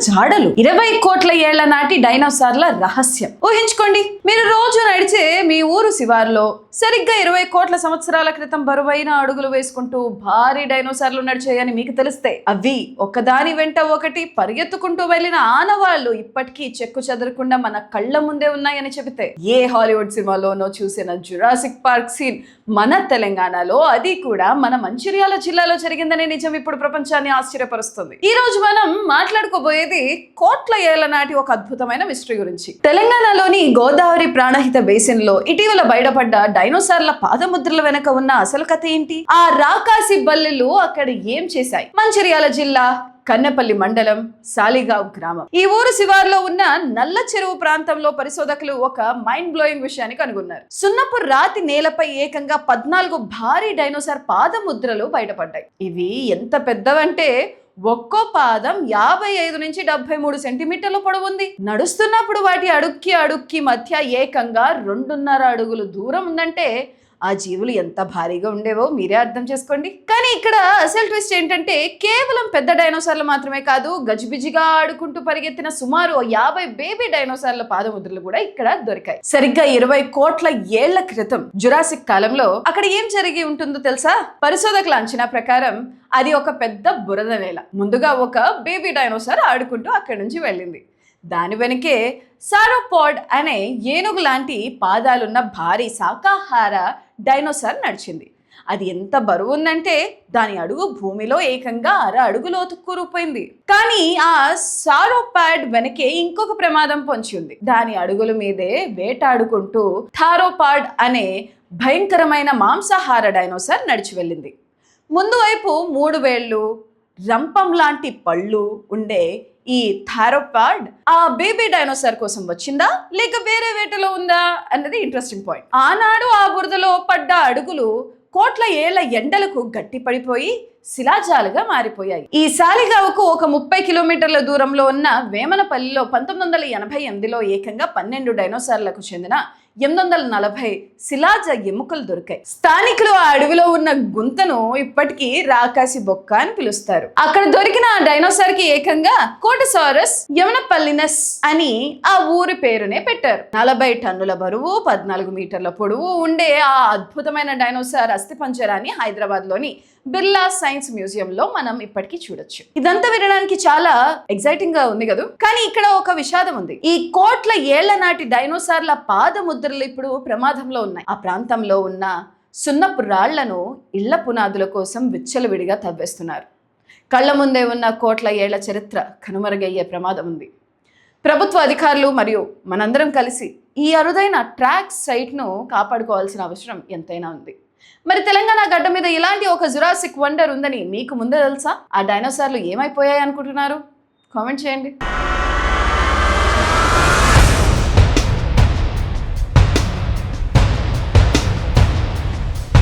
జాడలు 20 కోట్ల ఏళ్ల నాటి డైనోసార్ల రహస్యం. ఊహించుకోండి, మీరు రోజు నడిచే మీ ఊరు శివార్లో సరిగ్గా 20 కోట్ల సంవత్సరాల క్రితం బరువైన అడుగులు వేసుకుంటూ భారీ డైనోసార్లు నడిచాయని మీకు తెలిస్తే అవి ఒకదాని వెంట ఒకటి పరిగెత్తుకుంటూ వెళ్లిన ఆనవాళ్లు ఇప్పటికీ చెక్కు చెదరకుండా మన కళ్ళ ముందే ఉన్నాయని చెబితే ఏ హాలీవుడ్ సినిమాలోనో చూసిన జురాసిక్ పార్క్ సీన్ మన తెలంగాణలో, అది కూడా మన మంచిర్యాల జిల్లాలో జరిగిందనే నిజం ఇప్పుడు ప్రపంచాన్ని ఆశ్చర్యపరుస్తుంది. ఈ రోజు మనం మాట్లాడుకోబోయేది కోట్ల ఏళ్ల నాటి ఒక అద్భుతమైన మిస్టరీ గురించి. తెలంగాణలోని గోదావరి ప్రాణహిత బేసిన్ లో ఇటీవల బయటపడ్డ డైనోసార్ల పాదముద్రల వెనక ఉన్న అసలు కథ ఏంటి? ఆ రాకాసి బల్లెలు అక్కడ ఏం చేశాయి? మంచిర్యాల జిల్లా కన్నెపల్లి మండలం సాలిగావ్ గ్రామం. ఈ ఊరు శివార్లో ఉన్న నల్ల చెరువు ప్రాంతంలో పరిశోధకులు ఒక మైండ్ బ్లోయింగ్ విషయాన్ని కనుగొన్నారు. సున్నపు రాతి నేలపై ఏకంగా 14 భారీ డైనోసార్ పాదముద్రలు బయటపడ్డాయి. ఇవి ఎంత పెద్దవంటే ఒక్కో పాదం 55 నుంచి 73 సెంటీమీటర్ల పొడవుంది. నడుస్తున్నప్పుడు వాటి అడుక్కి మధ్య ఏకంగా 2.5 అడుగులు దూరం ఉందంటే ఆ జీవులు ఎంత భారీగా ఉండేవో మీరే అర్థం చేసుకోండి. కానీ ఇక్కడ అసలు ట్విస్ట్ ఏంటంటే కేవలం పెద్ద డైనోసార్లు మాత్రమే కాదు, గజిబిజిగా ఆడుకుంటూ పరిగెత్తిన సుమారు 50 బేబీ డైనోసార్ల పాదముద్రలు కూడా ఇక్కడ దొరికాయి. సరిగ్గా 20 కోట్ల ఏళ్ల క్రితం జురాసిక్ కాలంలో అక్కడ ఏం జరిగి ఉంటుందో తెలుసా? పరిశోధకుల అంచనా ప్రకారం అది ఒక పెద్ద బురద నేల. ముందుగా ఒక బేబీ డైనోసార్ ఆడుకుంటూ అక్కడి నుంచి వెళ్ళింది. దాని వెనకే సారోపాడ్ అనే ఏనుగు లాంటి పాదాలున్న భారీ శాకాహార డైనోసార్ నడిచింది. అది ఎంత బరువు ఉందంటే దాని అడుగు భూమిలో ఏకంగా 1/2 అడుగు లోతుకు కూరుకుపోయింది. కానీ ఆ సారోపాడ్ వెనకే ఇంకొక ప్రమాదం పొంచి ఉంది. దాని అడుగుల మీదే వేటాడుకుంటూ థారోపాడ్ అనే భయంకరమైన మాంసాహార డైనోసార్ నడిచి వెళ్ళింది. ముందు వైపు 3 వేళ్ళు, రంపం లాంటి పళ్ళు ఉండే ఈ థారోపాడ్ ఆ బేబీ డైనోసార్ కోసం వచ్చిందా లేక వేరే వేటలో ఉందా అన్నది ఇంట్రెస్టింగ్ పాయింట్. ఆనాడు ఆ బురదలో పడ్డ అడుగులు కోట్ల ఏళ్ల ఎండలకు గట్టి పడిపోయి శిలాజాలుగా మారిపోయాయి. ఈ సాలిగావుకు ఒక 30 కిలోమీటర్ల దూరంలో ఉన్న వేమనపల్లిలో 1988లో ఏకంగా 12 డైనోసార్లకు చెందిన 840 శిలాజ ఎముకలు దొరికాయి. స్థానికులు ఆ అడవిలో ఉన్న గుంతను ఇప్పటికీ రాకాసి బొక్క అని పిలుస్తారు. అక్కడ దొరికిన ఆ డైనోసార్ కి ఏకంగా కోటసారస్ యమనపల్లినస్ అని ఆ ఊరి పేరునే పెట్టారు. 40 టన్నుల బరువు, 14 మీటర్ల పొడవు ఉండే ఆ అద్భుతమైన డైనోసార్ అస్థిపంజరాన్ని హైదరాబాద్ లోని బిర్లా సైన్స్ మ్యూజియం లో మనం ఇప్పటికీ చూడొచ్చు. ఇదంతా వినడానికి చాలా ఎక్సైటింగ్ గా ఉంది కదా. కానీ ఇక్కడ ఒక విషాదం ఉంది. ఈ కోట్ల ఏళ్ల నాటి డైనోసార్ల పాదముద్రలు ఇప్పుడు ప్రమాదంలో ఉన్నాయి. ఆ ప్రాంతంలో ఉన్న సున్నపు రాళ్లను ఇళ్ల పునాదుల కోసం విచ్చలవిడిగా తవ్వేస్తున్నారు. కళ్ల ముందే ఉన్న కోట్ల ఏళ్ల చరిత్ర కనుమరుగయ్యే ప్రమాదం ఉంది. ప్రభుత్వ అధికారులు మరియు మనందరం కలిసి ఈ అరుదైన ట్రాక్ సైట్ను కాపాడుకోవాల్సిన అవసరం ఎంతైనా ఉంది. మరి తెలంగాణ గడ్డ మీద ఇలాంటి ఒక జురాసిక్ వండర్ ఉందని మీకు ముందే తెలుసా? ఆ డైనోసార్లు ఏమైపోయాయి అనుకుంటున్నారు? కామెంట్ చేయండి.